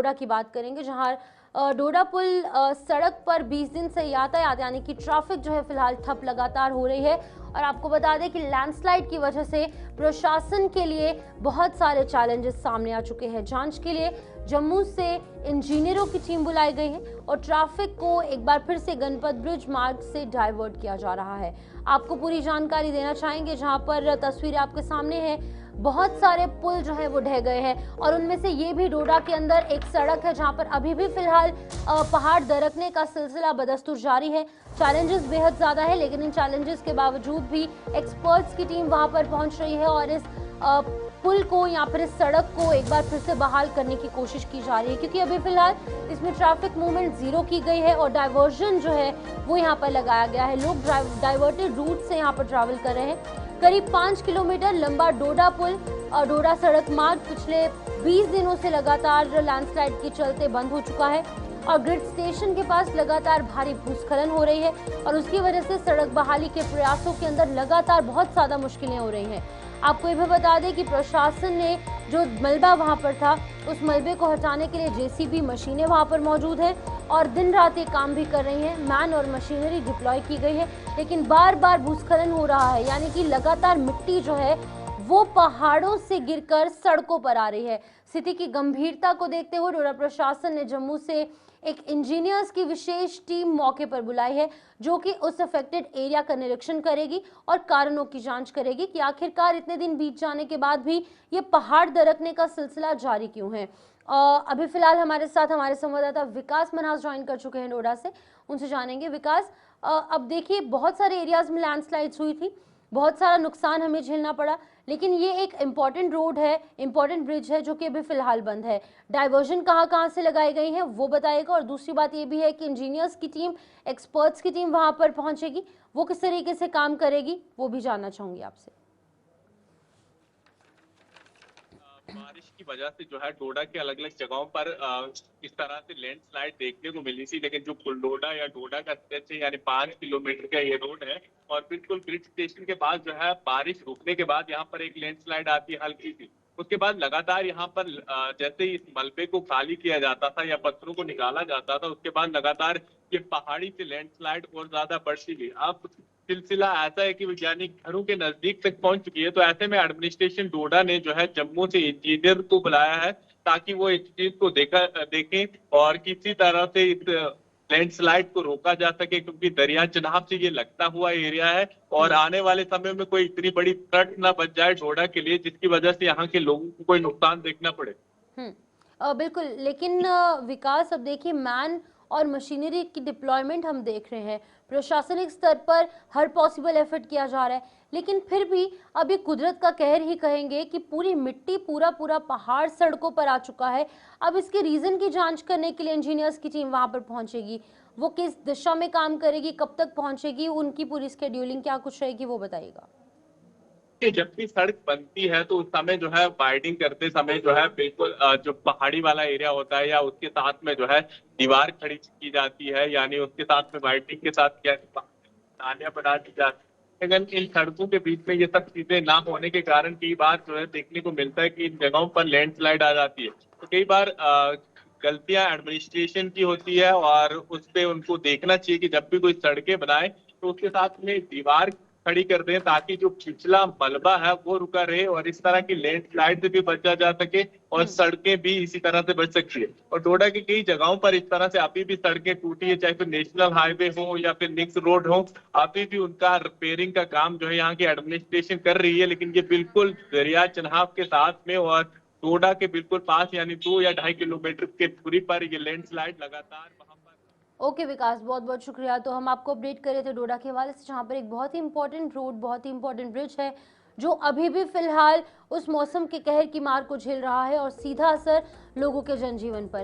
डोडा की बात करेंगे, जहां डोडा पुल सड़क पर 20 दिन से यातायात यानी कि ट्रैफिक जो है फिलहाल ठप लगातार हो रही है। और आपको बता दें कि लैंडस्लाइड की वजह से प्रशासन के लिए बहुत सारे चैलेंजेस सामने आ चुके हैं। जांच के लिए जम्मू से इंजीनियरों की टीम बुलाई गई है और ट्रैफिक को एक बार फिर से गणपत ब्रिज मार्ग से डाइवर्ट किया जा रहा है। आपको पूरी जानकारी देना चाहेंगे, जहां पर तस्वीरें आपके सामने हैं। बहुत सारे पुल जो है वो ढह गए हैं और उनमें से ये भी डोडा के अंदर एक सड़क है जहां पर अभी भी फिलहाल पहाड़ दरकने का सिलसिला बदस्तूर जारी है। चैलेंजेस बेहद ज्यादा है, लेकिन इन चैलेंजेस के बावजूद भी एक्सपर्ट्स की टीम वहां पर पहुंच रही है और इस पुल को या फिर इस सड़क को एक बार फिर से बहाल करने की कोशिश की जा रही है, क्योंकि अभी फिलहाल इसमें ट्रैफिक मूवमेंट जीरो की गई है और डाइवर्जन जो है वो यहाँ पर लगाया गया है। लोग डाइवर्टेड रूट से यहाँ पर ट्रैवल कर रहे हैं। करीब 5 किलोमीटर लंबा डोडा पुल और डोडा सड़क मार्ग पिछले 20 दिनों से लगातार लैंडस्लाइड के चलते बंद हो चुका है और ग्रिड स्टेशन के पास लगातार भारी भूस्खलन हो रही है और उसकी वजह से सड़क बहाली के प्रयासों के अंदर लगातार बहुत ज्यादा मुश्किलें हो रही हैं। आपको ये भी बता दें कि प्रशासन ने जो मलबा वहां पर था उस मलबे को हटाने के लिए जेसीबी मशीनें वहां पर मौजूद हैं और दिन रात ये काम भी कर रही हैं। मैन और मशीनरी डिप्लॉय की गई है, लेकिन बार बार भूस्खलन हो रहा है, यानी कि लगातार मिट्टी जो है वो पहाड़ों से गिरकर सड़कों पर आ रही है। स्थिति की गंभीरता को देखते हुए डोडा प्रशासन ने जम्मू से एक इंजीनियर्स की विशेष टीम मौके पर बुलाई है, जो कि उस अफेक्टेड एरिया का निरीक्षण करेगी और कारणों की जांच करेगी कि आखिरकार इतने दिन बीत जाने के बाद भी ये पहाड़ दरकने का सिलसिला जारी क्यों है। अभी फिलहाल हमारे साथ हमारे संवाददाता विकास मन्हास ज्वाइन कर चुके हैं डोडा से, उनसे जानेंगे। विकास, अब देखिए बहुत सारे एरियाज में लैंडस्लाइड्स हुई थी, बहुत सारा नुकसान हमें झेलना पड़ा, लेकिन ये एक इम्पॉर्टेंट रोड है, इम्पॉर्टेंट ब्रिज है जो कि अभी फिलहाल बंद है। डाइवर्जन कहाँ से लगाई गई है वो बताएगा, और दूसरी बात ये भी है कि इंजीनियर्स की टीम, एक्सपर्ट्स की टीम वहां पर पहुंचेगी, वो किस तरीके से काम करेगी वो भी जानना चाहूंगी आपसे। बारिश की वजह से जो है डोडा के अलग अलग जगहों पर इस तरह से लैंडस्लाइड देखने को मिली थी, लेकिन जो डोडा या डोडा का स्ट्रेच है यानी 5 किलोमीटर का ये रोड है और बिल्कुल ब्रिज स्टेशन के बाद जो है बारिश रुकने के बाद यहाँ पर एक लैंडस्लाइड आती है हल्की सी। उसके बाद लगातार यहाँ पर जैसे ही इस मलबे को खाली किया जाता था या पत्थरों को निकाला जाता था, उसके बाद लगातार ये पहाड़ी से लैंडस्लाइड और ज्यादा बढ़ती गई। अब सिलसिला ऐसा है कि वैज्ञानिक घरों के नजदीक तक पहुंच चुकी है, तो ऐसे में एडमिनिस्ट्रेशन डोडा ने जो है जम्मू से इंजीनियर को बुलाया है ताकि वो इस चीज को देखें और किसी तरह से इस लैंडस्लाइड को रोका जा सके, क्योंकि दरिया चिनाब से ये लगता हुआ एरिया है और आने वाले समय में कोई इतनी बड़ी फ्लड ना बच जाए डोडा के लिए जिसकी वजह से यहाँ के लोगों को कोई नुकसान देखना पड़े। बिल्कुल, लेकिन विकास, अब देखिए मैन और मशीनरी की डिप्लॉयमेंट हम देख रहे हैं, प्रशासनिक स्तर पर हर पॉसिबल एफर्ट किया जा रहा है, लेकिन फिर भी अभी कुदरत का कहर ही कहेंगे कि पूरी मिट्टी, पूरा पूरा पहाड़ सड़कों पर आ चुका है। अब इसके रीजन की जांच करने के लिए इंजीनियर्स की टीम वहां पर पहुंचेगी, वो किस दिशा में काम करेगी, कब तक पहुंचेगी, उनकी पूरी स्केड्यूलिंग क्या कुछ रहेगी वो बताइएगा। कि जब भी सड़क बनती है तो उस समय जो है वाइडिंग करते समय जो है बिल्कुल जो पहाड़ी वाला एरिया होता है या उसके साथ में जो है दीवार खड़ी की जाती है, यानी उसके साथ में वाइडिंग के साथ क्या नालियां बना दी जाती है। लेकिन इन सड़कों के बीच में ये सब चीजें ना होने के कारण कई बार जो है देखने को मिलता है कि इन जगहों पर लैंडस्लाइड आ जाती है। तो कई बार गलतियां एडमिनिस्ट्रेशन की होती है और उस पे उनको देखना चाहिए कि जब भी कोई सड़कें बनाए तो उसके साथ में दीवार खड़ी कर दें ताकि जो पिछला मलबा है वो रुका रहे और इस तरह की लैंडस्लाइड से भी बचा जा सके और सड़कें भी इसी तरह से बच सकती है। और डोडा की कई जगहों पर इस तरह से अभी भी सड़कें टूटी है, चाहे फिर नेशनल हाईवे हो या फिर निक्स रोड हो, अभी भी उनका रिपेयरिंग का काम जो है यहाँ की एडमिनिस्ट्रेशन कर रही है। लेकिन ये बिल्कुल दरिया चिनाब के साथ में और डोडा के बिल्कुल पास यानी 2 या 2.5 किलोमीटर की दूरी पर ये लैंडस्लाइड लगातार वहां पर। ओके विकास, बहुत बहुत शुक्रिया। तो हम आपको अपडेट कर रहे थे डोडा के हवाले से, जहाँ पर एक बहुत ही इंपॉर्टेंट रोड, बहुत ही इंपॉर्टेंट ब्रिज है जो अभी भी फिलहाल उस मौसम के कहर की मार को झेल रहा है और सीधा असर लोगों के जनजीवन पर है।